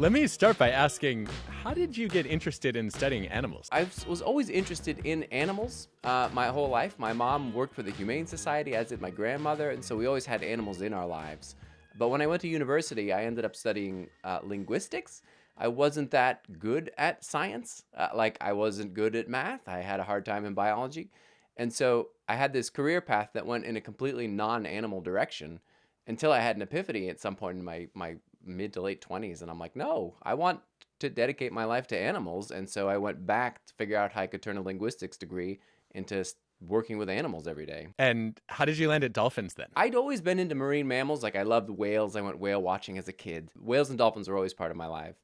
Let me start by asking, how did you get interested in studying animals? I was always interested in animals my whole life. My mom worked for the Humane Society, as did my grandmother, and so we always had animals in our lives. But when I went to university, I ended up studying linguistics. I wasn't that good at science. Like, I wasn't good at math. I had a hard time in biology. And so I had this career path that went in a completely non-animal direction until I had an epiphany at some point in my mid to late 20s. And I'm like, no, I want to dedicate my life to animals. And so I went back to figure out how I could turn a linguistics degree into working with animals every day. And how did you land at dolphins then? I'd always been into marine mammals. Like, I loved whales. I went whale watching as a kid. Whales and dolphins were always part of my life.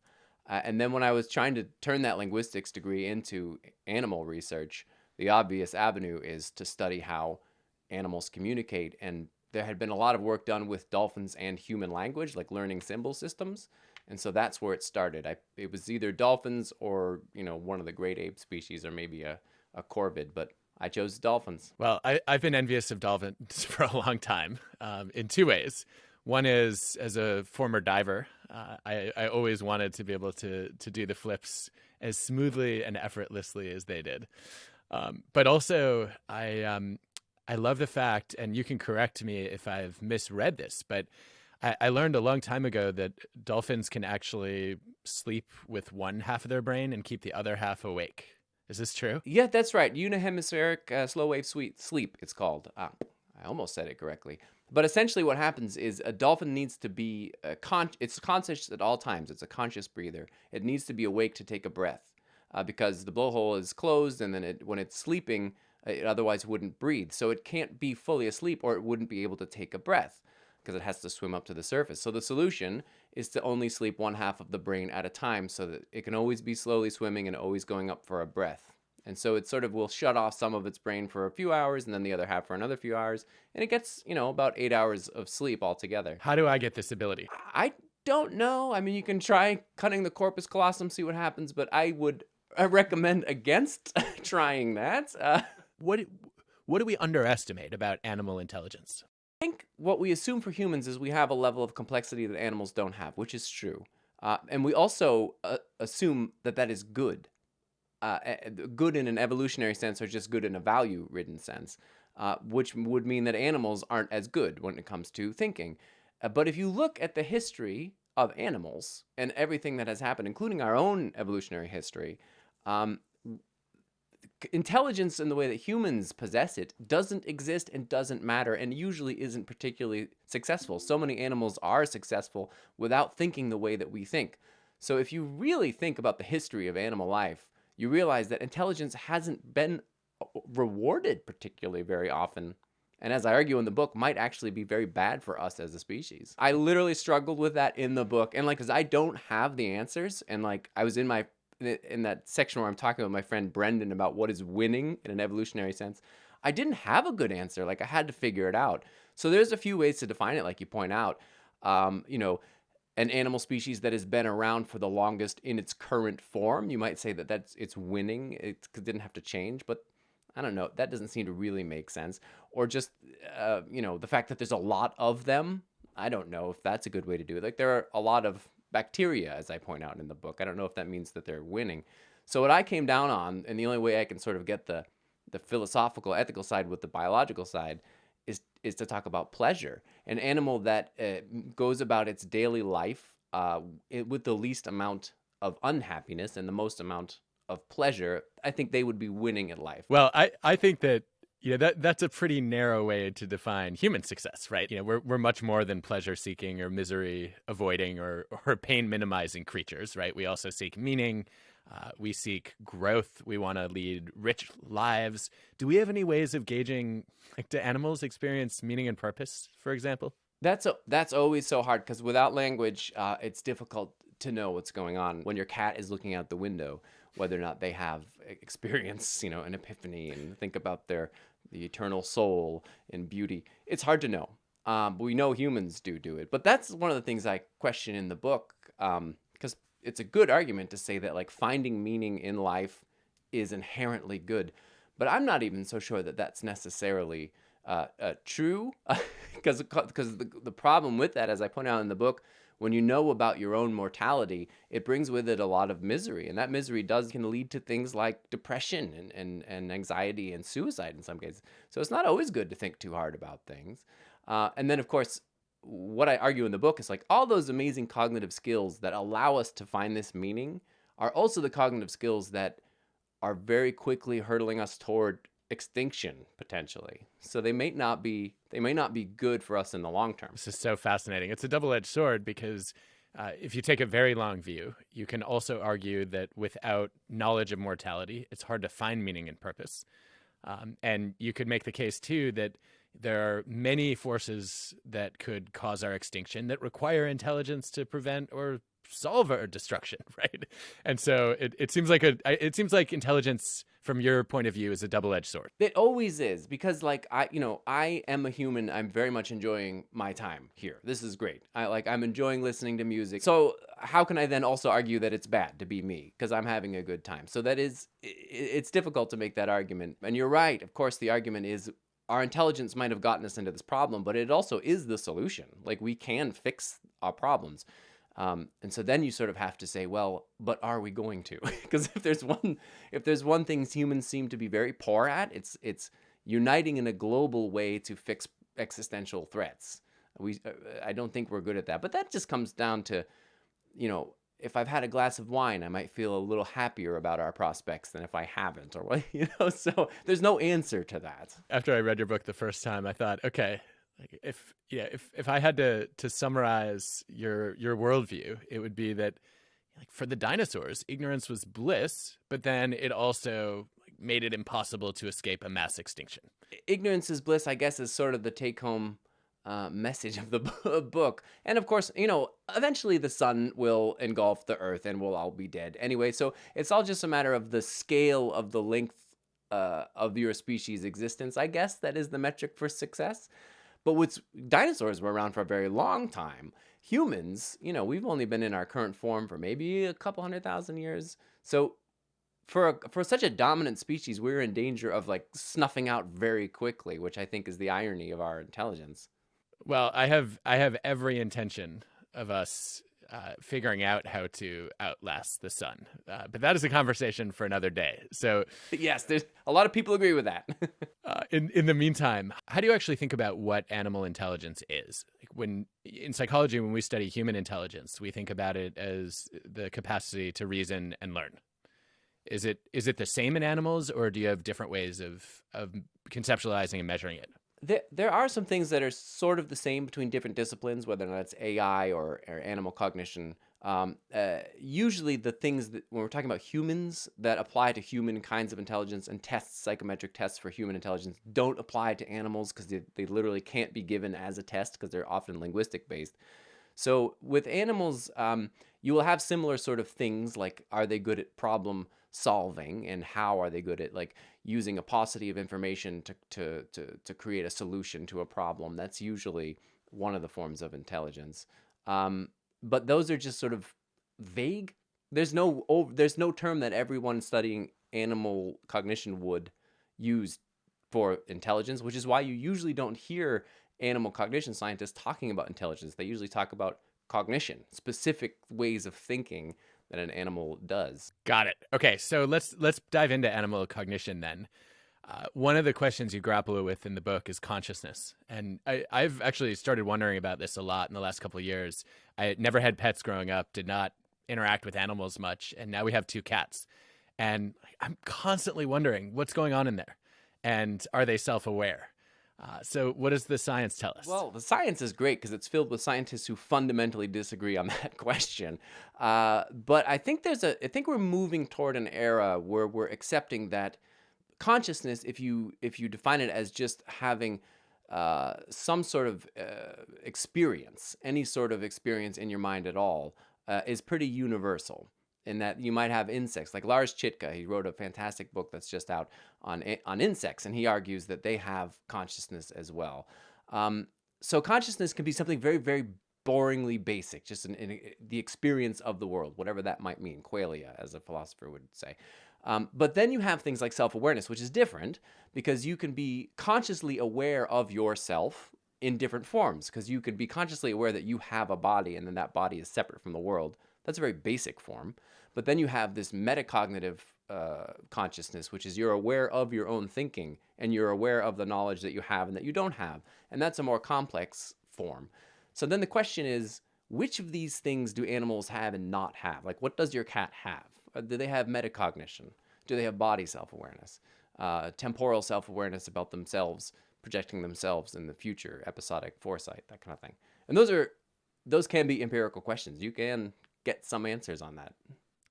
And then when I was trying to turn that linguistics degree into animal research, the obvious avenue is to study how animals communicate. And there had been a lot of work done with dolphins and human language, like learning symbol systems. And so that's where it started. It was either dolphins or, one of the great ape species, or maybe a corvid, but I chose dolphins. Well, I've been envious of dolphins for a long time in two ways. One is, as a former diver, I always wanted to be able to do the flips as smoothly and effortlessly as they did. But also, I love the fact, and you can correct me if I've misread this, but I learned a long time ago that dolphins can actually sleep with one half of their brain and keep the other half awake. Is this true? Yeah, that's right. Unihemispheric slow wave sleep, it's called. I almost said it correctly. But essentially what happens is a dolphin needs to be it's conscious at all times. It's a conscious breather. It needs to be awake to take a breath because the blowhole is closed, and then when it's sleeping, it otherwise wouldn't breathe. So it can't be fully asleep, or it wouldn't be able to take a breath because it has to swim up to the surface. So the solution is to only sleep one half of the brain at a time so that it can always be slowly swimming and always going up for a breath. And so it sort of will shut off some of its brain for a few hours and then the other half for another few hours. And it gets, about 8 hours of sleep altogether. How do I get this ability? I don't know. I mean, you can try cutting the corpus callosum, see what happens, but I recommend against trying that. What do we underestimate about animal intelligence? I think what we assume for humans is we have a level of complexity that animals don't have, which is true. And we also assume that is good. Good in an evolutionary sense, or just good in a value-ridden sense, which would mean that animals aren't as good when it comes to thinking. But if you look at the history of animals and everything that has happened, including our own evolutionary history, intelligence in the way that humans possess it doesn't exist and doesn't matter, and usually isn't particularly successful. So many animals are successful without thinking the way that we think. So if you really think about the history of animal life, you realize that intelligence hasn't been rewarded particularly very often. And as I argue in the book, might actually be very bad for us as a species. I literally struggled with that in the book. And because I don't have the answers, and I was in that section where I'm talking with my friend Brendan about what is winning in an evolutionary sense, I didn't have a good answer. I had to figure it out. So there's a few ways to define it, like you point out. An animal species that has been around for the longest in its current form, you might say it's winning. It didn't have to change, but I don't know. That doesn't seem to really make sense. Or just, the fact that there's a lot of them. I don't know if that's a good way to do it. There are a lot of bacteria, as I point out in the book. I don't know if that means that they're winning. So what I came down on, and the only way I can sort of get the philosophical, ethical side with the biological side, is to talk about pleasure. An animal that goes about its daily life with the least amount of unhappiness and the most amount of pleasure, I think they would be winning at life. Well, I think that that's a pretty narrow way to define human success, right? We're much more than pleasure seeking or misery avoiding or pain minimizing creatures, right? We also seek meaning. We seek growth. We want to lead rich lives. Do we have any ways of gauging, do animals experience meaning and purpose, for example? That's always so hard, because without language, it's difficult to know what's going on. When your cat is looking out the window, whether or not they have experience, an epiphany, and think about the eternal soul and beauty, it's hard to know. But we know humans do it. But that's one of the things I question in the book, because it's a good argument to say that finding meaning in life is inherently good. But I'm not even so sure that that's necessarily true, because the problem with that, as I point out in the book, when you know about your own mortality, it brings with it a lot of misery. And that misery can lead to things like depression and anxiety and suicide in some cases. So it's not always good to think too hard about things. And then, of course, what I argue in the book is like all those amazing cognitive skills that allow us to find this meaning are also the cognitive skills that are very quickly hurtling us toward extinction potentially. So they may not be good for us in the long term. This is so fascinating. It's a double-edged sword because if you take a very long view, you can also argue that without knowledge of mortality, it's hard to find meaning and purpose. And you could make the case too that there are many forces that could cause our extinction that require intelligence to prevent or solve our destruction, right? And so it seems like intelligence from your point of view is a double-edged sword. It always is, because like I am a human. I'm very much enjoying my time here. This is great. I'm enjoying listening to music. So how can I then also argue that it's bad to be me because I'm having a good time? So it's difficult to make that argument. And you're right. Of course, the argument is our intelligence might have gotten us into this problem, but it also is the solution. Like we can fix our problems. And so then you sort of have to say, well, but are we going to? Because if there's one thing humans seem to be very poor at, it's uniting in a global way to fix existential threats. I don't think we're good at that. But that just comes down to, if I've had a glass of wine, I might feel a little happier about our prospects than if I haven't, or what, So there's no answer to that. After I read your book the first time, I thought, okay, like if I had to summarize your worldview, it would be that, like, for the dinosaurs, ignorance was bliss, but then it also made it impossible to escape a mass extinction. Ignorance is bliss, I guess, is sort of the take-home message of the book. And of course, eventually the sun will engulf the earth and we'll all be dead anyway. So it's all just a matter of the scale of the length of your species' existence, I guess. That is the metric for success. But dinosaurs were around for a very long time. Humans, we've only been in our current form for maybe a couple 100,000 years. So for such a dominant species, we're in danger of like snuffing out very quickly, which I think is the irony of our intelligence. Well, I have every intention of us figuring out how to outlast the sun, but that is a conversation for another day. So yes, there's a lot of people agree with that. In the meantime, how do you actually think about what animal intelligence is? Like in psychology, when we study human intelligence, we think about it as the capacity to reason and learn. Is it the same in animals, or do you have different ways of conceptualizing and measuring it? There are some things that are sort of the same between different disciplines, whether or not it's AI or animal cognition. Usually the things that, when we're talking about humans, that apply to human kinds of intelligence and psychometric tests for human intelligence don't apply to animals because they literally can't be given as a test because they're often linguistic based. So with animals, you will have similar sort of things like, are they good at problem solving, and how are they good at like using a paucity of information to create a solution to a problem? That's usually one of the forms of intelligence. But those are just sort of vague. There's no term that everyone studying animal cognition would use for intelligence, which is why you usually don't hear animal cognition scientists talking about intelligence. They usually talk about cognition, specific ways of thinking that an animal does. Got it. Okay, so let's dive into animal cognition then. One of the questions you grapple with in the book is consciousness. And I've actually started wondering about this a lot in the last couple of years. I never had pets growing up, did not interact with animals much, and now we have 2 cats. And I'm constantly wondering what's going on in there, and are they self-aware? So what does the science tell us? Well, the science is great because it's filled with scientists who fundamentally disagree on that question. But I think we're moving toward an era where we're accepting that consciousness, if you define it as just having some sort of experience, any sort of experience in your mind at all, is pretty universal. In that you might have insects, like Lars Chitka. He wrote a fantastic book that's just out on insects, and he argues that they have consciousness as well. So consciousness can be something very, very boringly basic, just in the experience of the world, whatever that might mean, qualia, as a philosopher would say. But then you have things like self-awareness, which is different because you can be consciously aware of yourself in different forms, because you could be consciously aware that you have a body and then that body is separate from the world. That's a very basic form. But then you have this metacognitive consciousness, which is you're aware of your own thinking and you're aware of the knowledge that you have and that you don't have. And that's a more complex form. So then the question is, which of these things do animals have and not have? Like, what does your cat have? Do they have metacognition? Do they have body self-awareness? Temporal self-awareness about themselves, projecting themselves in the future, episodic foresight, that kind of thing. And those can be empirical questions. You can get some answers on that.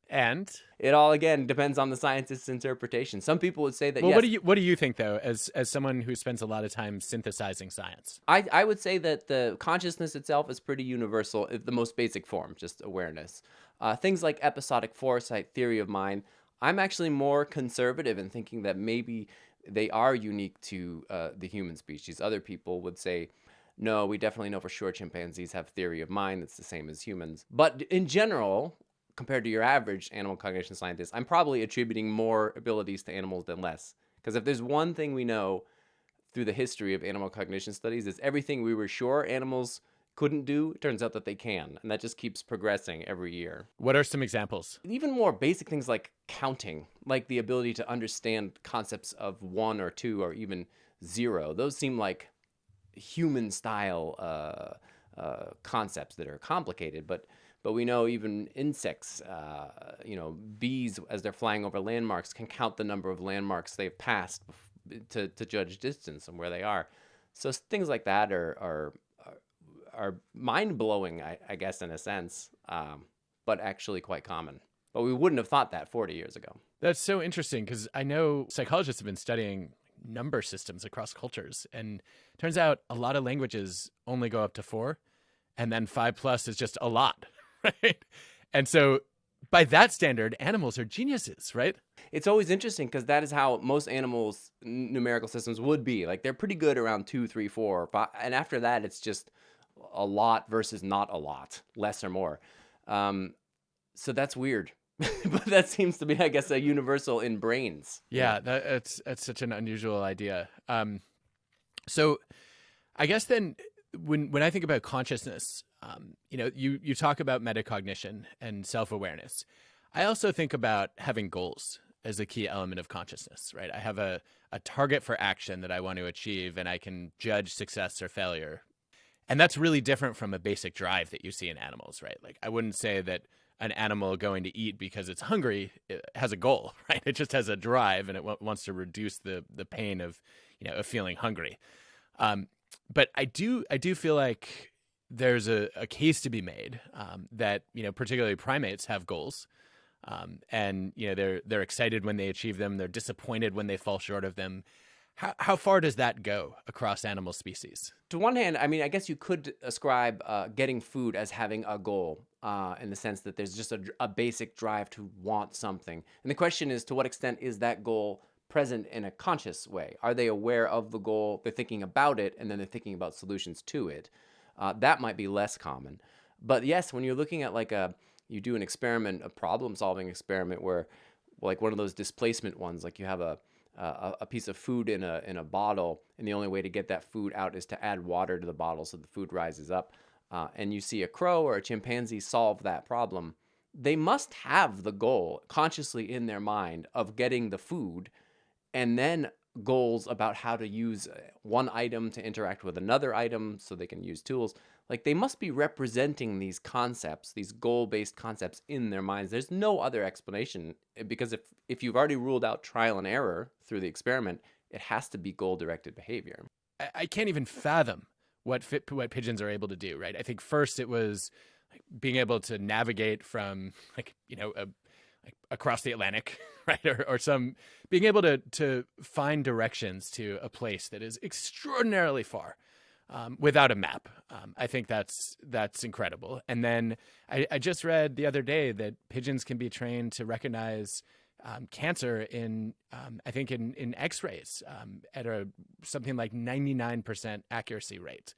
And it all, again, depends on the scientist's interpretation. Some people would say that, well, yes. What do you think, though, as someone who spends a lot of time synthesizing science? I would say that the consciousness itself is pretty universal, the most basic form, just awareness. Things like episodic foresight, theory of mind, I'm actually more conservative in thinking that maybe they are unique to the human species. Other people would say, no, we definitely know for sure chimpanzees have theory of mind that's the same as humans. But in general, compared to your average animal cognition scientist, I'm probably attributing more abilities to animals than less. Because if there's one thing we know through the history of animal cognition studies, is everything we were sure animals couldn't do, it turns out that they can. And that just keeps progressing every year. What are some examples? Even more basic things like counting, like the ability to understand concepts of 1 or 2 or even 0. Those seem like human style concepts that are complicated, but we know even insects, bees, as they're flying over landmarks, can count the number of landmarks they've passed to judge distance and where they are. So things like that are mind-blowing, I guess, in a sense, but actually quite common. But we wouldn't have thought that 40 years ago. That's so interesting, because I know psychologists have been studying number systems across cultures, and it turns out a lot of languages only go up to 4, and then 5+ is just a lot. Right? And so by that standard, animals are geniuses, right? It's always interesting because that is how most animals' numerical systems would be. Like, they're pretty good around 2, 3, 4, 5, and after that, it's just a lot versus not a lot, less or more. So that's weird. But that seems to be, I guess, a universal in brains. Yeah, that's such an unusual idea. So I guess then when I think about consciousness, you talk about metacognition and self-awareness. I also think about having goals as a key element of consciousness, right? I have a target for action that I want to achieve, and I can judge success or failure. And that's really different from a basic drive that you see in animals, right? Like, I wouldn't say that an animal going to eat because it's hungry has a goal, right? It just has a drive, and it wants to reduce the pain of feeling hungry. But I do feel like there's a case to be made that particularly primates have goals, and they're excited when they achieve them. They're disappointed when they fall short of them. How far does that go across animal species? To one hand, I mean, I guess you could ascribe getting food as having a goal in the sense that there's just a basic drive to want something. And the question is, to what extent is that goal present in a conscious way? Are they aware of the goal? They're thinking about it, and then they're thinking about solutions to it. That might be less common. But yes, when you're looking at you do an experiment, a problem-solving experiment where, like one of those displacement ones, like you have a piece of food in a bottle, and the only way to get that food out is to add water to the bottle so the food rises up, and you see a crow or a chimpanzee solve that problem, they must have the goal consciously in their mind of getting the food, and then goals about how to use one item to interact with another item so they can use tools. Like, they must be representing these concepts, these goal-based concepts in their minds. There's no other explanation, because if you've already ruled out trial and error through the experiment, it has to be goal-directed behavior. I can't even fathom what pigeons are able to do, right? I think first it was being able to navigate from across the Atlantic, right? Or some being able to find directions to a place that is extraordinarily far without a map. I think that's incredible. And then I just read the other day that pigeons can be trained to recognize cancer in X-rays at something like 99% accuracy rate.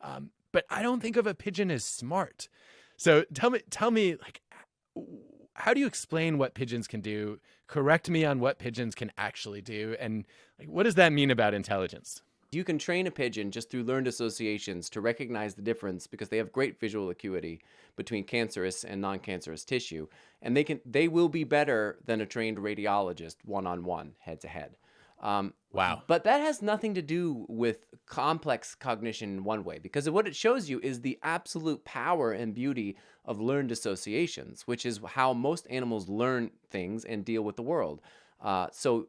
But I don't think of a pigeon as smart. So tell me, like, how do you explain what pigeons can do? Correct me on what pigeons can actually do, and what does that mean about intelligence? You can train a pigeon just through learned associations to recognize the difference because they have great visual acuity between cancerous and non-cancerous tissue. And they will be better than a trained radiologist one-on-one, head-to-head. Wow. But that has nothing to do with complex cognition in one way, because what it shows you is the absolute power and beauty of learned associations, which is how most animals learn things and deal with the world. So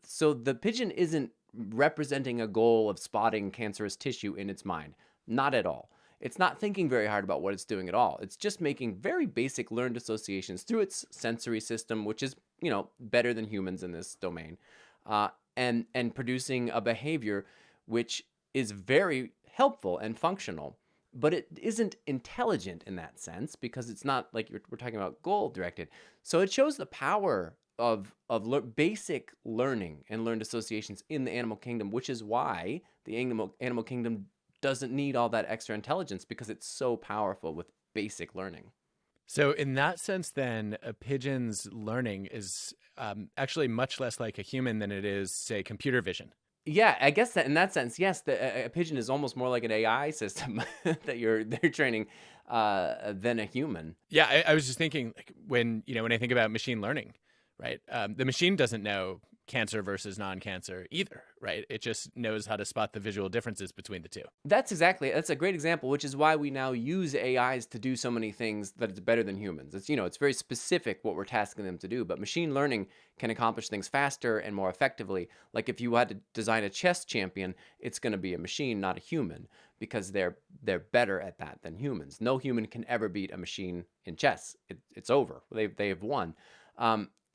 the pigeon isn't representing a goal of spotting cancerous tissue in its mind. Not at all. It's not thinking very hard about what it's doing at all. It's just making very basic learned associations through its sensory system, which is, better than humans in this domain. And producing a behavior which is very helpful and functional, but it isn't intelligent in that sense because it's not like we're talking about goal directed. So it shows the power of basic learning and learned associations in the animal kingdom, which is why the animal kingdom doesn't need all that extra intelligence because it's so powerful with basic learning. So in that sense, then, a pigeon's learning is actually much less like a human than it is, say, computer vision. Yeah, I guess that in that sense, yes, a pigeon is almost more like an AI system that they're training than a human. Yeah, I was just thinking, like, when I think about machine learning, right? The machine doesn't know cancer versus non-cancer either, right? It just knows how to spot the visual differences between the two. That's a great example, which is why we now use AIs to do so many things that it's better than humans. It's very specific what we're tasking them to do, but machine learning can accomplish things faster and more effectively. Like if you had to design a chess champion, it's going to be a machine, not a human, because they're better at that than humans. No human can ever beat a machine in chess. It's over. They've won.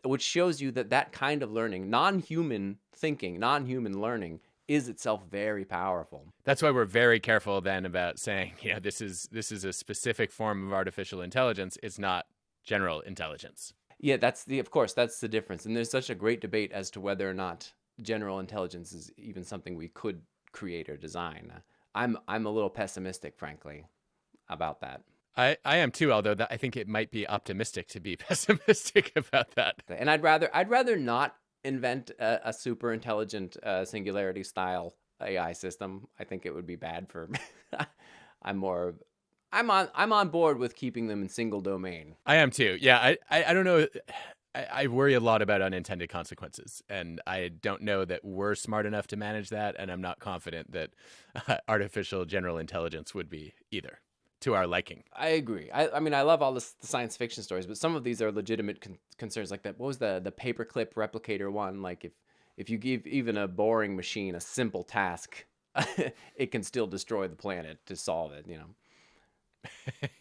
Which shows you that kind of learning, non-human thinking, non-human learning, is itself very powerful. That's why we're very careful then about saying, this is a specific form of artificial intelligence. It's not general intelligence. Yeah, that's the difference. And there's such a great debate as to whether or not general intelligence is even something we could create or design. I'm a little pessimistic, frankly, about that. I am too, although I think it might be optimistic to be pessimistic about that. And I'd rather not invent a super intelligent singularity style AI system. I think it would be bad for. I'm on board with keeping them in single domain. I am too. Yeah, I don't know. I worry a lot about unintended consequences, and I don't know that we're smart enough to manage that, and I'm not confident that artificial general intelligence would be either. To our liking. I agree. I mean, I love all the science fiction stories, but some of these are legitimate concerns. Like that, what was the paperclip replicator one? Like if you give even a boring machine a simple task, it can still destroy the planet to solve it.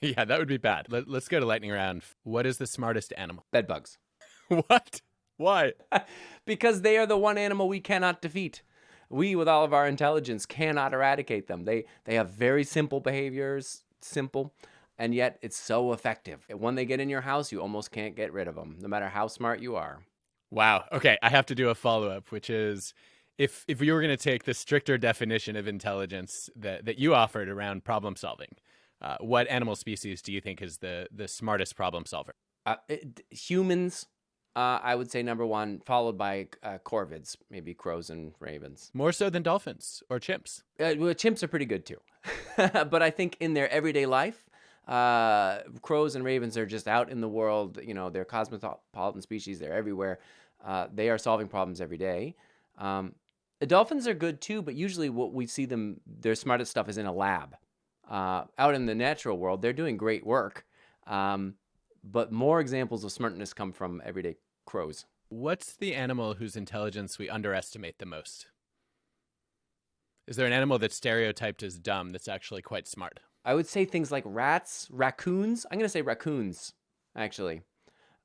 Yeah, that would be bad. Let's go to lightning round. What is the smartest animal? Bedbugs. What? Why? Because they are the one animal we cannot defeat. We, with all of our intelligence, cannot eradicate them. They have very simple behaviors. Simple, and yet it's so effective. When they get in your house, you almost can't get rid of them, no matter how smart you are. Wow. Okay, I have to do a follow-up, which is if you were going to take the stricter definition of intelligence that you offered around problem solving, what animal species do you think is the smartest problem solver? Humans, I would say number one, followed by corvids, maybe crows and ravens. More so than dolphins or chimps? Well, chimps are pretty good too. But I think in their everyday life, crows and ravens are just out in the world. They're cosmopolitan species. They're everywhere. They are solving problems every day. The dolphins are good too, but usually what we see their smartest stuff is in a lab. Out in the natural world, they're doing great work. But more examples of smartness come from everyday crows. What's the animal whose intelligence we underestimate the most? Is there an animal that's stereotyped as dumb that's actually quite smart? I would say things like rats, raccoons. I'm going to say raccoons, actually.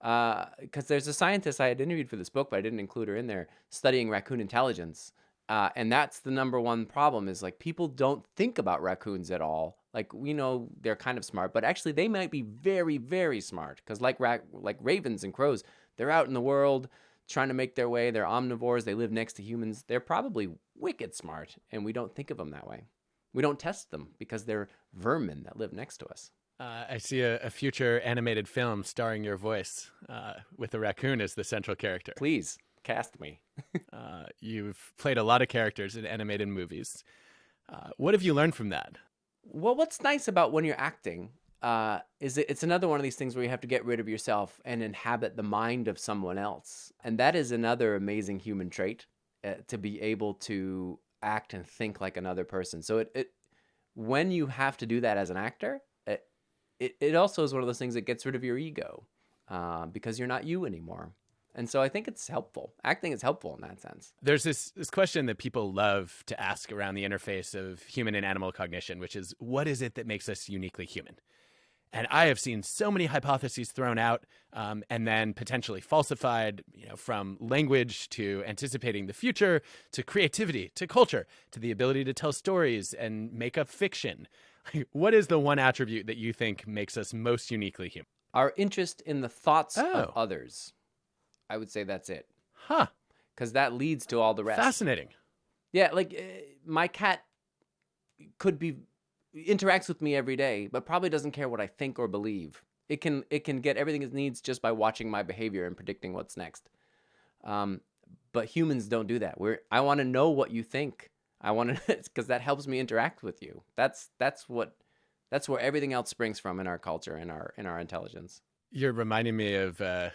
Because there's a scientist I had interviewed for this book, but I didn't include her in there, studying raccoon intelligence. And that's the number one problem is like people don't think about raccoons at all. Like we know they're kind of smart, but actually they might be very, very smart. Because like ravens and crows, they're out in the world trying to make their way. They're omnivores. They live next to humans. They're probably wicked smart, and we don't think of them that way. We don't test them because they're vermin that live next to us. I see a future animated film starring your voice with a raccoon as the central character. Please. Cast me. You've played a lot of characters in animated movies. What have you learned from that? Well, what's nice about when you're acting is it's another one of these things where you have to get rid of yourself and inhabit the mind of someone else. And that is another amazing human trait, to be able to act and think like another person. So when you have to do that as an actor, it also is one of those things that gets rid of your ego, because you're not you anymore. And so I think it's helpful. Acting is helpful in that sense. There's this question that people love to ask around the interface of human and animal cognition, which is, what is it that makes us uniquely human? And I have seen so many hypotheses thrown out, and then potentially falsified, from language to anticipating the future, to creativity, to culture, to the ability to tell stories and make up fiction. What is the one attribute that you think makes us most uniquely human? Our interest in the thoughts of others. I would say that's it. Huh. Because that leads to all the rest. Fascinating. Yeah, like my cat interacts with me every day, but probably doesn't care what I think or believe. It can get everything it needs just by watching my behavior and predicting what's next. But humans don't do that. I want to know what you think. I want to, because that helps me interact with you. That's where everything else springs from in our culture, in our intelligence. You're reminding me of a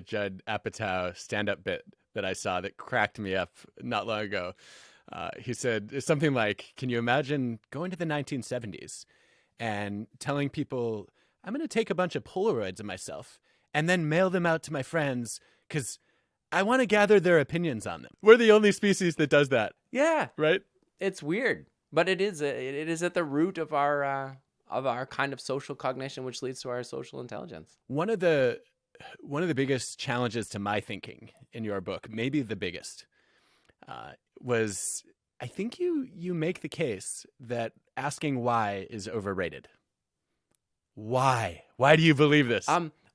Judd Apatow stand-up bit that I saw that cracked me up not long ago. He said something like, can you imagine going to the 1970s and telling people, I'm going to take a bunch of Polaroids of myself and then mail them out to my friends because I want to gather their opinions on them. We're the only species that does that. Yeah. Right? It's weird, but it is at the root of our kind of social cognition, which leads to our social intelligence. One of the biggest challenges to my thinking in your book, maybe the biggest, was, I think you make the case that asking why is overrated. Why? Why do you believe this?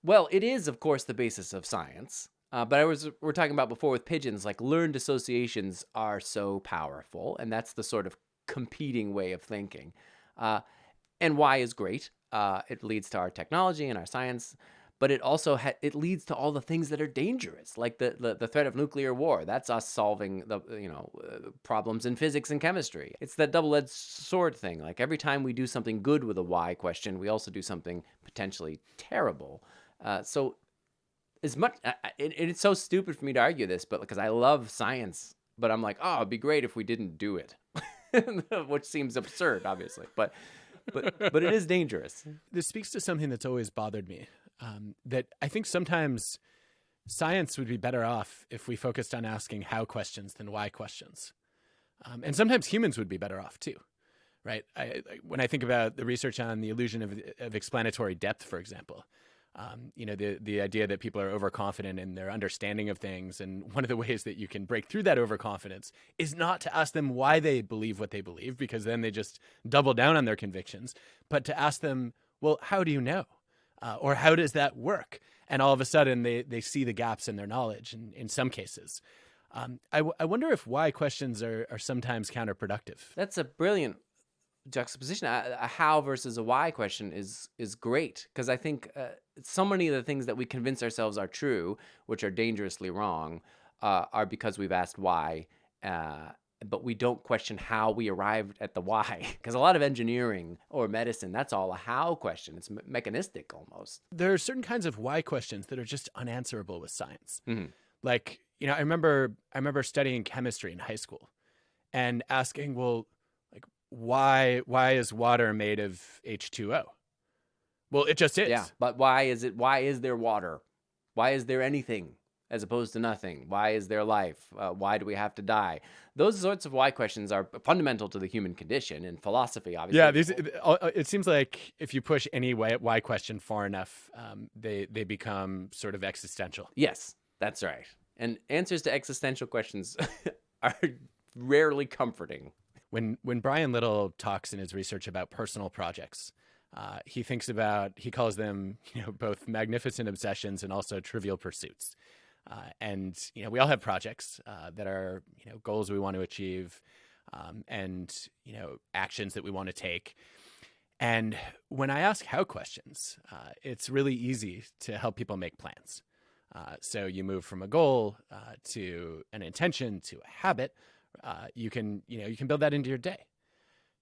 Well, it is, of course, the basis of science. But we're talking about before with pigeons, like learned associations are so powerful, and that's the sort of competing way of thinking. And why is great. It leads to our technology and our science, but it also it leads to all the things that are dangerous, like the threat of nuclear war. That's us solving the problems in physics and chemistry. It's that double-edged sword thing. Like every time we do something good with a why question, we also do something potentially terrible. So as much, it's so stupid for me to argue this, but because I love science, but I'm like, oh, it'd be great if we didn't do it, which seems absurd, obviously, but it is dangerous. This speaks to something that's always bothered me, that I think sometimes science would be better off if we focused on asking how questions than why questions. And sometimes humans would be better off too, right? When I think about the research on the illusion of explanatory depth, for example, the idea that people are overconfident in their understanding of things. And one of the ways that you can break through that overconfidence is not to ask them why they believe what they believe, because then they just double down on their convictions, but to ask them, well, how do you know? Or how does that work? And all of a sudden they see the gaps in their knowledge in some cases. I wonder if why questions are sometimes counterproductive. That's a brilliant juxtaposition. A how versus a why question is great, because I think so many of the things that we convince ourselves are true, which are dangerously wrong, are because we've asked why, but we don't question how we arrived at the why. Because a lot of engineering or medicine, that's all a how question. It's mechanistic almost. There are certain kinds of why questions that are just unanswerable with science. Mm-hmm. Like, I remember studying chemistry in high school and asking, well, why is water made of H2O? Well, it just is. Yeah, but why is there water? Why is there anything as opposed to nothing? Why is there life? Why do we have to die? Those sorts of why questions are fundamental to the human condition and philosophy, obviously. Yeah, it seems like if you push any why question far enough, they become sort of existential. Yes, that's right. And answers to existential questions are rarely comforting. When Brian Little talks in his research about personal projects, he calls them, both magnificent obsessions and also trivial pursuits. And we all have projects that are, goals we want to achieve, and, actions that we want to take. And when I ask how questions, it's really easy to help people make plans. So you move from a goal to an intention to a habit. You can build that into your day.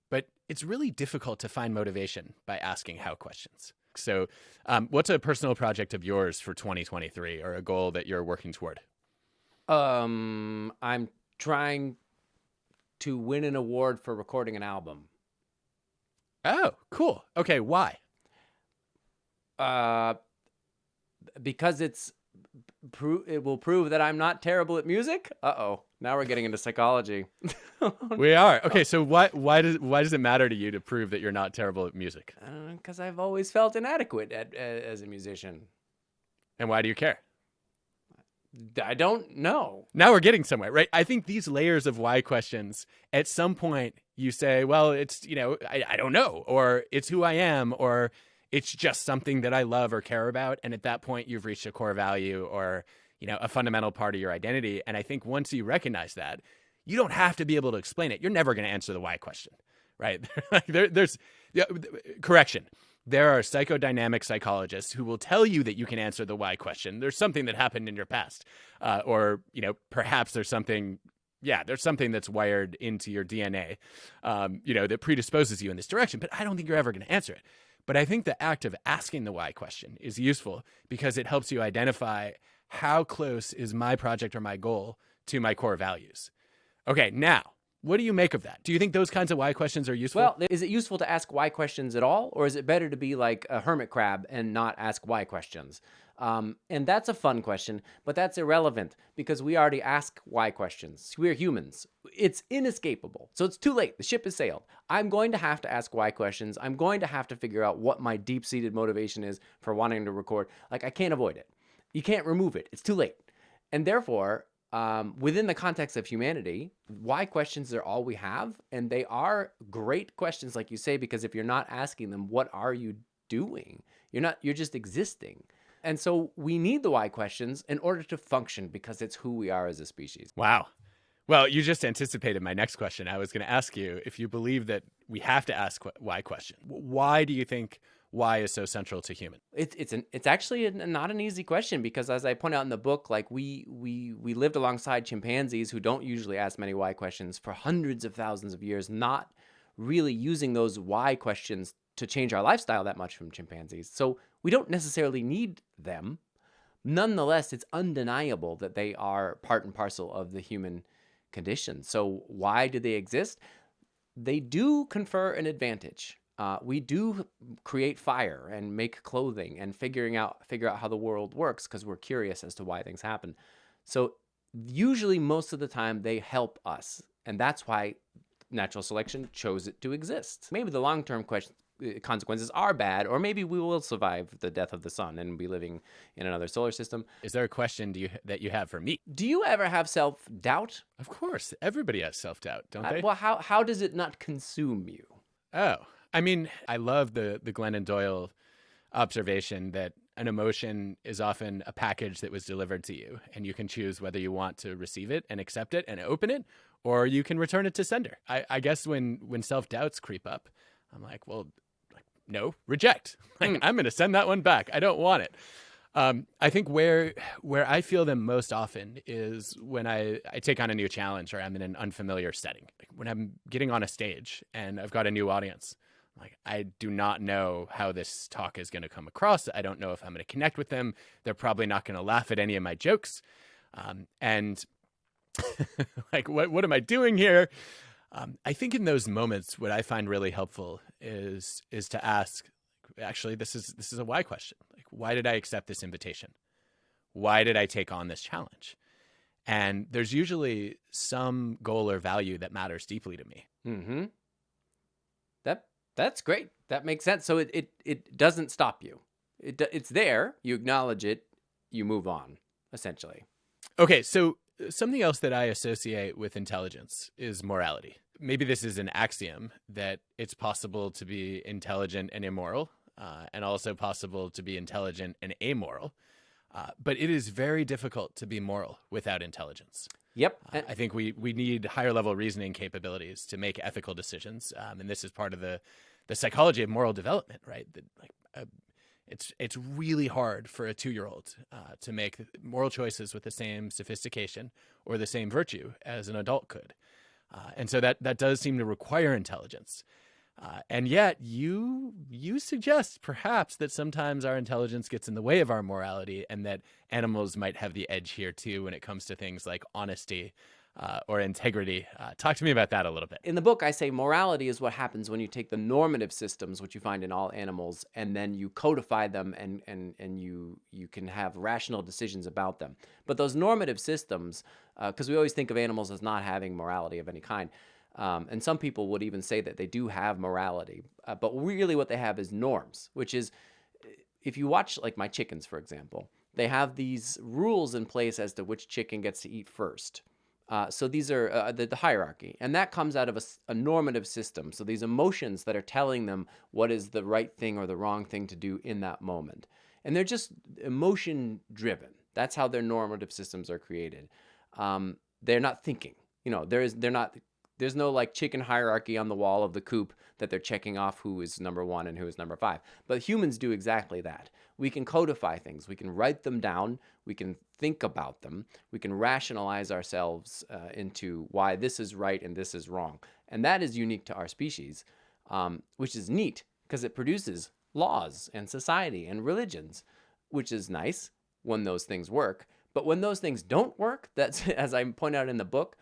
But it's really difficult to find motivation by asking how questions. So what's a personal project of yours for 2023 or a goal that you're working toward? I'm trying to win an award for recording an album. Oh, cool. Okay, why? Because it will prove that I'm not terrible at music. Uh-oh. Now we're getting into psychology. We are. Okay, so why does it matter to you to prove that you're not terrible at music? Because I've always felt inadequate as a musician. And why do you care? I don't know. Now we're getting somewhere, right? I think these layers of why questions, at some point you say, well, it's, I don't know, or it's who I am, or it's just something that I love or care about. And at that point, you've reached a core value or, a fundamental part of your identity. And I think once you recognize that, you don't have to be able to explain it. You're never going to answer the why question, right? Correction. There are psychodynamic psychologists who will tell you that you can answer the why question. There's something that happened in your past, or, perhaps there's something that's wired into your DNA, that predisposes you in this direction. But I don't think you're ever going to answer it. But I think the act of asking the why question is useful because it helps you identify how close is my project or my goal to my core values. Okay, now, what do you make of that? Do you think those kinds of why questions are useful? Well, is it useful to ask why questions at all? Or is it better to be like a hermit crab and not ask why questions? And that's a fun question, but that's irrelevant because we already ask why questions. We're humans. It's inescapable. So it's too late. The ship has sailed. I'm going to have to ask why questions. I'm going to have to figure out what my deep-seated motivation is for wanting to record. Like, I can't avoid it. You can't remove it. It's too late. And therefore, within the context of humanity, why questions are all we have. And they are great questions, like you say, because if you're not asking them, what are you doing? You're just existing. And so we need the why questions in order to function because it's who we are as a species. Wow. Well, you just anticipated my next question. I was going to ask you if you believe that we have to ask why question. Why do you think why is so central to human? It's actually not an easy question because, as I point out in the book, like we lived alongside chimpanzees who don't usually ask many why questions for hundreds of thousands of years, not really using those why questions to change our lifestyle that much from chimpanzees. So we don't necessarily need them. Nonetheless, it's undeniable that they are part and parcel of the human condition. So why do they exist? They do confer an advantage. We do create fire and make clothing and figure out how the world works because we're curious as to why things happen. So usually most of the time they help us. And that's why natural selection chose it to exist. Maybe the long-term consequences are bad, or maybe we will survive the death of the sun and be living in another solar system. Is there a question that you have for me? Do you ever have self-doubt? Of course. Everybody has self-doubt, don't they? Well, how does it not consume you? Oh, I mean, I love the Glennon Doyle observation that an emotion is often a package that was delivered to you, and you can choose whether you want to receive it and accept it and open it, or you can return it to sender. I guess when self-doubts creep up, I'm like, well, no, reject. I'm going to send that one back. I don't want it. I think where I feel them most often is when I take on a new challenge or I'm in an unfamiliar setting. Like when I'm getting on a stage and I've got a new audience. Like, I do not know how this talk is going to come across. I don't know if I'm going to connect with them. They're probably not going to laugh at any of my jokes. And like, what am I doing here? I think in those moments, what I find really helpful is to ask, actually, this is a why question. Like, why did I accept this invitation? Why did I take on this challenge? And there's usually some goal or value that matters deeply to me. Mm-hmm. That's great. That makes sense. So it doesn't stop you. It's there. You acknowledge it. You move on, essentially. Okay, so something else that I associate with intelligence is morality. Maybe this is an axiom that it's possible to be intelligent and immoral, and also possible to be intelligent and amoral. But it is very difficult to be moral without intelligence. Yep. I think we need higher level reasoning capabilities to make ethical decisions. And this is part of the psychology of moral development, right? It's really hard for a 2-year-old to make moral choices with the same sophistication or the same virtue as an adult could. And so that does seem to require intelligence. And yet you suggest perhaps that sometimes our intelligence gets in the way of our morality, and that animals might have the edge here too when it comes to things like honesty or integrity. Talk to me about that a little bit. In the book, I say morality is what happens when you take the normative systems, which you find in all animals, and then you codify them, and you can have rational decisions about them. But those normative systems, because we always think of animals as not having morality of any kind, and some people would even say that they do have morality, but really what they have is norms, which is, if you watch like my chickens, for example, they have these rules in place as to which chicken gets to eat first. So these are the hierarchy, and that comes out of a normative system. So these emotions that are telling them what is the right thing or the wrong thing to do in that moment. And they're just emotion driven. That's how their normative systems are created. They're not thinking. There's no like chicken hierarchy on the wall of the coop that they're checking off who is number 1 and who is number 5. But humans do exactly that. We can codify things. We can write them down. We can think about them. We can rationalize ourselves into why this is right and this is wrong. And that is unique to our species, which is neat because it produces laws and society and religions, which is nice when those things work. But when those things don't work, that's, as I point out in the book,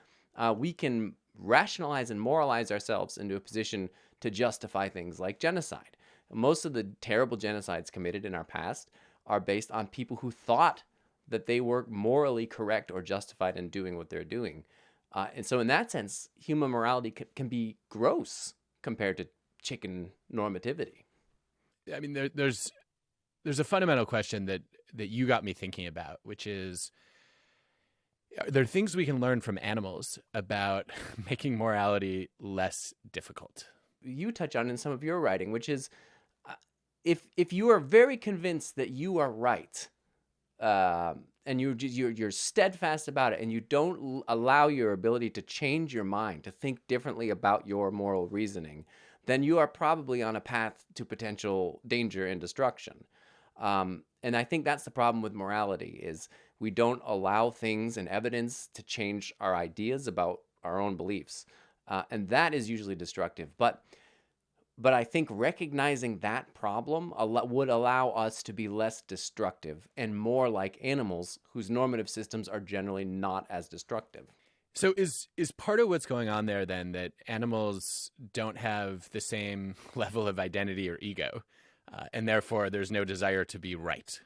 we can rationalize and moralize ourselves into a position to justify things like genocide. Most of the terrible genocides committed in our past are based on people who thought that they were morally correct or justified in doing what they're doing. And so in that sense, human morality can be gross compared to chicken normativity. I mean, there's a fundamental question that you got me thinking about, which is, are there things we can learn from animals about making morality less difficult? You touch on in some of your writing, which is, if you are very convinced that you are right, and you're steadfast about it, and you don't allow your ability to change your mind, to think differently about your moral reasoning, then you are probably on a path to potential danger and destruction. And I think that's the problem with morality, is we don't allow things and evidence to change our ideas about our own beliefs. And that is usually destructive. But I think recognizing that problem would allow us to be less destructive and more like animals whose normative systems are generally not as destructive. So is part of what's going on there then that animals don't have the same level of identity or ego, and therefore there's no desire to be right?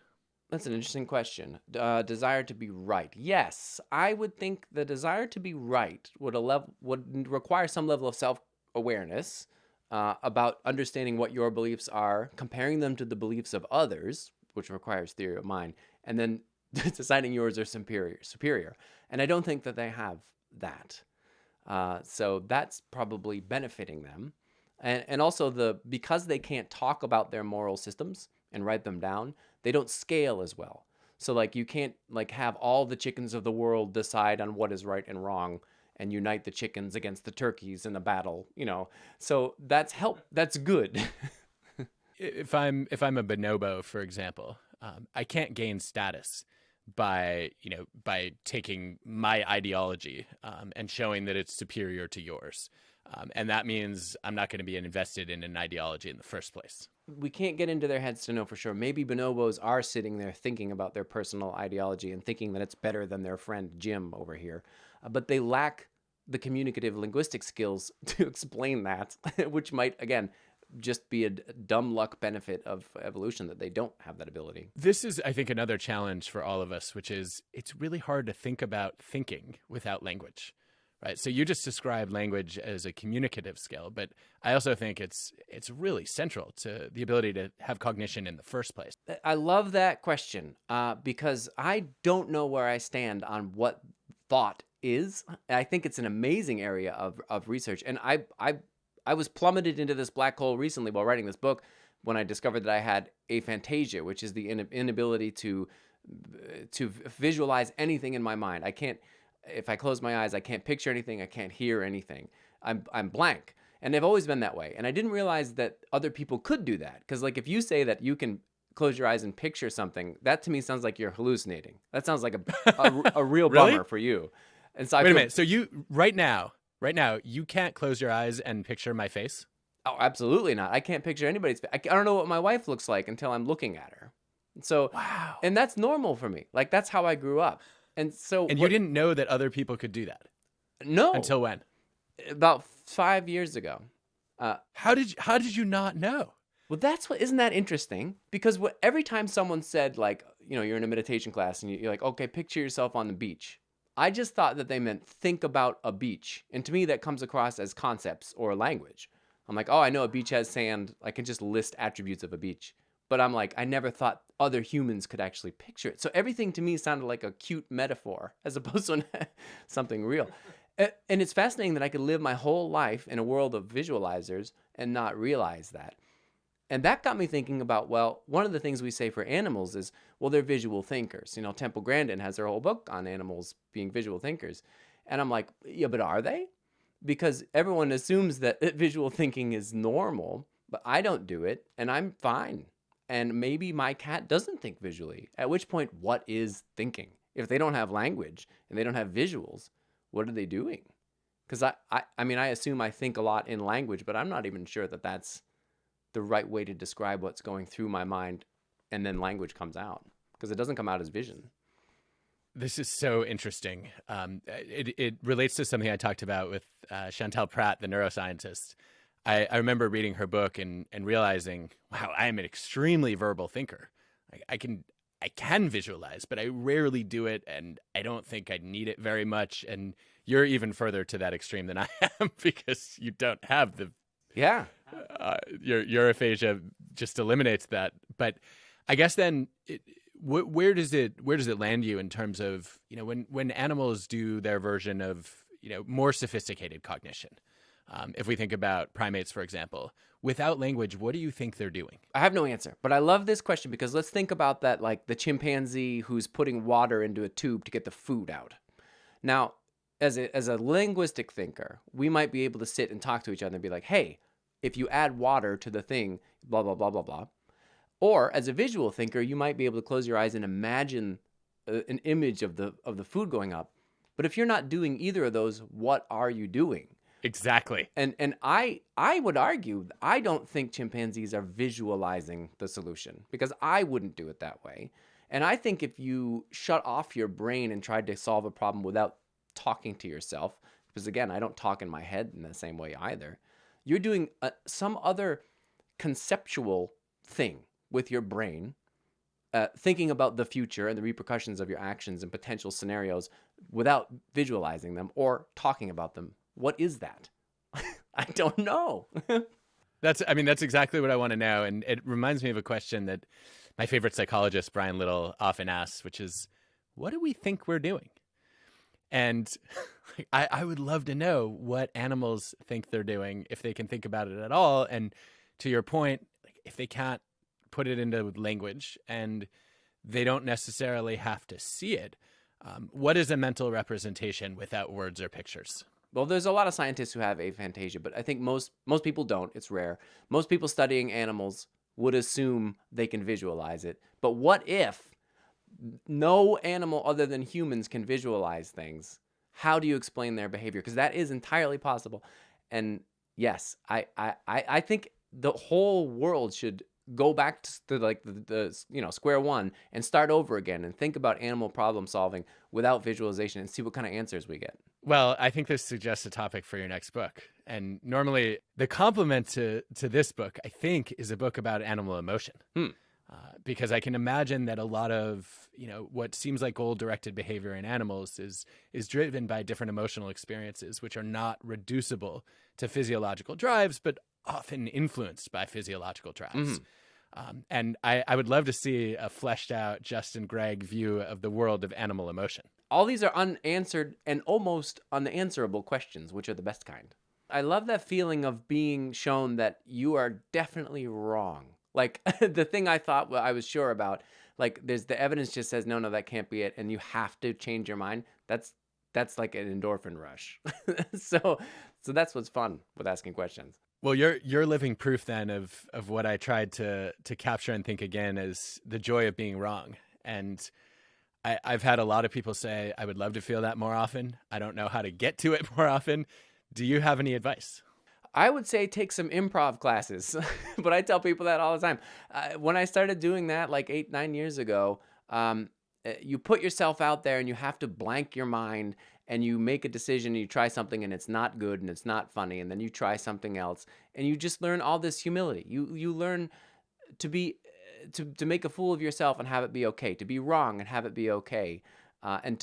That's an interesting question. Desire to be right. Yes, I would think the desire to be right would require some level of self-awareness about understanding what your beliefs are, comparing them to the beliefs of others, which requires theory of mind, and then deciding yours are superior. And I don't think that they have that. So that's probably benefiting them. And also because they can't talk about their moral systems and write them down, they don't scale as well. So like you can't like have all the chickens of the world decide on what is right and wrong and unite the chickens against the turkeys in a battle, So that's good. If I'm a bonobo, for example, I can't gain status by taking my ideology and showing that it's superior to yours. And that means I'm not going to be invested in an ideology in the first place. We can't get into their heads to know for sure. Maybe bonobos are sitting there thinking about their personal ideology and thinking that it's better than their friend Jim over here. But they lack the communicative linguistic skills to explain that, which might, again, just be a dumb luck benefit of evolution that they don't have that ability. This is, I think, another challenge for all of us, which is it's really hard to think about thinking without language. Right. So you just described language as a communicative skill, but I also think it's really central to the ability to have cognition in the first place. I love that question because I don't know where I stand on what thought is. I think it's an amazing area of research. And I was plummeted into this black hole recently while writing this book when I discovered that I had aphantasia, which is the inability to visualize anything in my mind. I can't. If I close my eyes, I can't picture anything. I can't hear anything. I'm blank. And I've always been that way. And I didn't realize that other people could do that. Because like if you say that you can close your eyes and picture something, that to me sounds like you're hallucinating. That sounds like a real Really? bummer for you. And so I Wait a feel, minute. So you right now, you can't close your eyes and picture my face? oh, absolutely not. I can't picture anybody's face. I don't know what my wife looks like until I'm looking at her. So, Wow. and that's normal for me. Like that's how I grew up. And so, And you didn't know that other people could do that no, until when? about 5 years ago. How did you not know? Well, isn't that interesting? Because every time someone said, like, you're in a meditation class and you're like, okay, picture yourself on the beach. I just thought that they meant think about a beach. And to me, that comes across as concepts or language. I'm like, oh, I know a beach has sand. I can just list attributes of a beach. But I'm like, I never thought other humans could actually picture it. So everything to me sounded like a cute metaphor as opposed to something real. And it's fascinating that I could live my whole life in a world of visualizers and not realize that. And that got me thinking about, well, one of the things we say for animals is, well, they're visual thinkers. Temple Grandin has their whole book on animals being visual thinkers. And I'm like, yeah, but are they? Because everyone assumes that visual thinking is normal, but I don't do it, and I'm fine. And maybe my cat doesn't think visually, at which point, what is thinking? If they don't have language and they don't have visuals, what are they doing? Because I mean, I assume I think a lot in language, but I'm not even sure that that's the right way to describe what's going through my mind, and then language comes out, because it doesn't come out as vision. This is so interesting. It relates to something I talked about with Chantal Pratt, the neuroscientist. I remember reading her book and realizing, wow, I am an extremely verbal thinker. I can visualize, but I rarely do it, and I don't think I need it very much. And you're even further to that extreme than I am, because you don't have the your aphasia just eliminates that. But I guess then where does it land you in terms of when animals do their version of more sophisticated cognition? If we think about primates, for example, without language, what do you think they're doing? I have no answer, but I love this question, because let's think about that, like the chimpanzee who's putting water into a tube to get the food out. Now, as a linguistic thinker, we might be able to sit and talk to each other and be like, hey, if you add water to the thing, blah, blah, blah, blah, blah. Or as a visual thinker, you might be able to close your eyes and imagine an image of the food going up. But if you're not doing either of those, what are you doing? Exactly. And I would argue, I don't think chimpanzees are visualizing the solution, because I wouldn't do it that way. And I think if you shut off your brain and tried to solve a problem without talking to yourself, because again, I don't talk in my head in the same way either, you're doing some other conceptual thing with your brain, thinking about the future and the repercussions of your actions and potential scenarios without visualizing them or talking about them. What is that? I don't know. That's exactly what I want to know. And it reminds me of a question that my favorite psychologist, Brian Little, often asks, which is, what do we think we're doing? And I would love to know what animals think they're doing, if they can think about it at all. And to your point, if they can't put it into language and they don't necessarily have to see it, what is a mental representation without words or pictures? Well, there's a lot of scientists who have aphantasia, but I think most people don't. It's rare. Most people studying animals would assume they can visualize it. But what if no animal other than humans can visualize things? How do you explain their behavior? Because that is entirely possible. And yes, I think the whole world should go back to like the square one and start over again and think about animal problem solving without visualization and see what kind of answers we get. Well, I think this suggests a topic for your next book. And normally the complement to this book, I think, is a book about animal emotion. Because I can imagine that a lot of, what seems like goal-directed behavior in animals is driven by different emotional experiences, which are not reducible to physiological drives, but often influenced by physiological drives. And I would love to see a fleshed out Justin Gregg view of the world of animal emotion. All these are unanswered and almost unanswerable questions, which are the best kind. I love that feeling of being shown that you are definitely wrong. Like the thing I thought I was sure about, like there's the evidence just says, no, that can't be it. And you have to change your mind. That's like an endorphin rush. So that's what's fun with asking questions. Well, you're living proof then of what I tried to capture and think again as the joy of being wrong. And I've had a lot of people say, I would love to feel that more often. I don't know how to get to it more often. Do you have any advice? I would say take some improv classes, but I tell people that all the time. When I started doing that like 8, 9 years ago, you put yourself out there and you have to blank your mind and you make a decision and you try something and it's not good and it's not funny, and then you try something else and you just learn all this humility. You learn to be to make a fool of yourself and have it be okay, to be wrong and have it be okay, and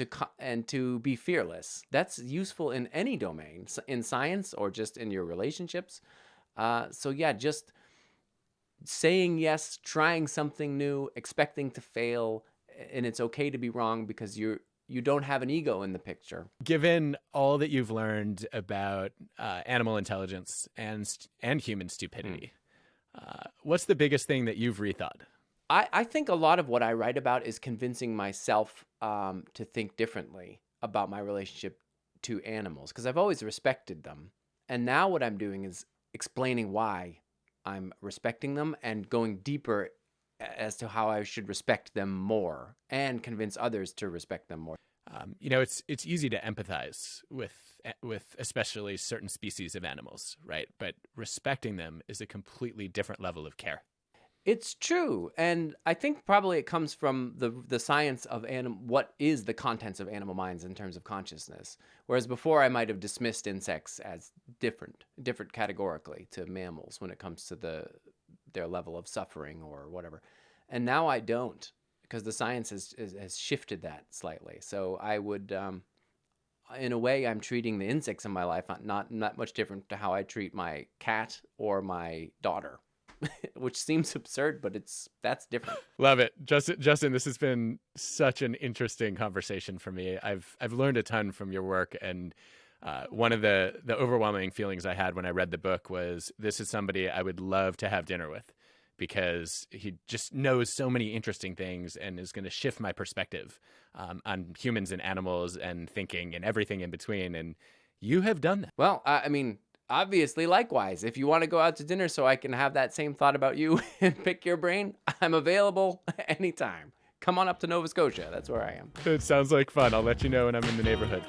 to be fearless. That's useful in any domain, in science or just in your relationships. So yeah, just saying yes, trying something new, expecting to fail, and it's okay to be wrong because you don't have an ego in the picture. Given all that you've learned about animal intelligence and human stupidity, what's the biggest thing that you've rethought? I think a lot of what I write about is convincing myself to think differently about my relationship to animals, because I've always respected them. And now what I'm doing is explaining why I'm respecting them and going deeper as to how I should respect them more and convince others to respect them more. It's easy to empathize with especially certain species of animals, right? But respecting them is a completely different level of care. It's true, and I think probably it comes from the science of what is the contents of animal minds in terms of consciousness. Whereas before I might have dismissed insects as different categorically to mammals when it comes to their level of suffering or whatever, and now I don't, because the science has shifted that slightly. So I would, in a way, I'm treating the insects in my life not much different to how I treat my cat or my daughter. Which seems absurd, but that's different. Love it. Justin, this has been such an interesting conversation for me. I've learned a ton from your work, and one of the overwhelming feelings I had when I read the book was, this is somebody I would love to have dinner with, because he just knows so many interesting things and is going to shift my perspective on humans and animals and thinking and everything in between. And you have done that. Well, I mean, obviously, likewise, if you want to go out to dinner so I can have that same thought about you and pick your brain, I'm available anytime. Come on up to Nova Scotia. That's where I am. It sounds like fun. I'll let you know when I'm in the neighborhood.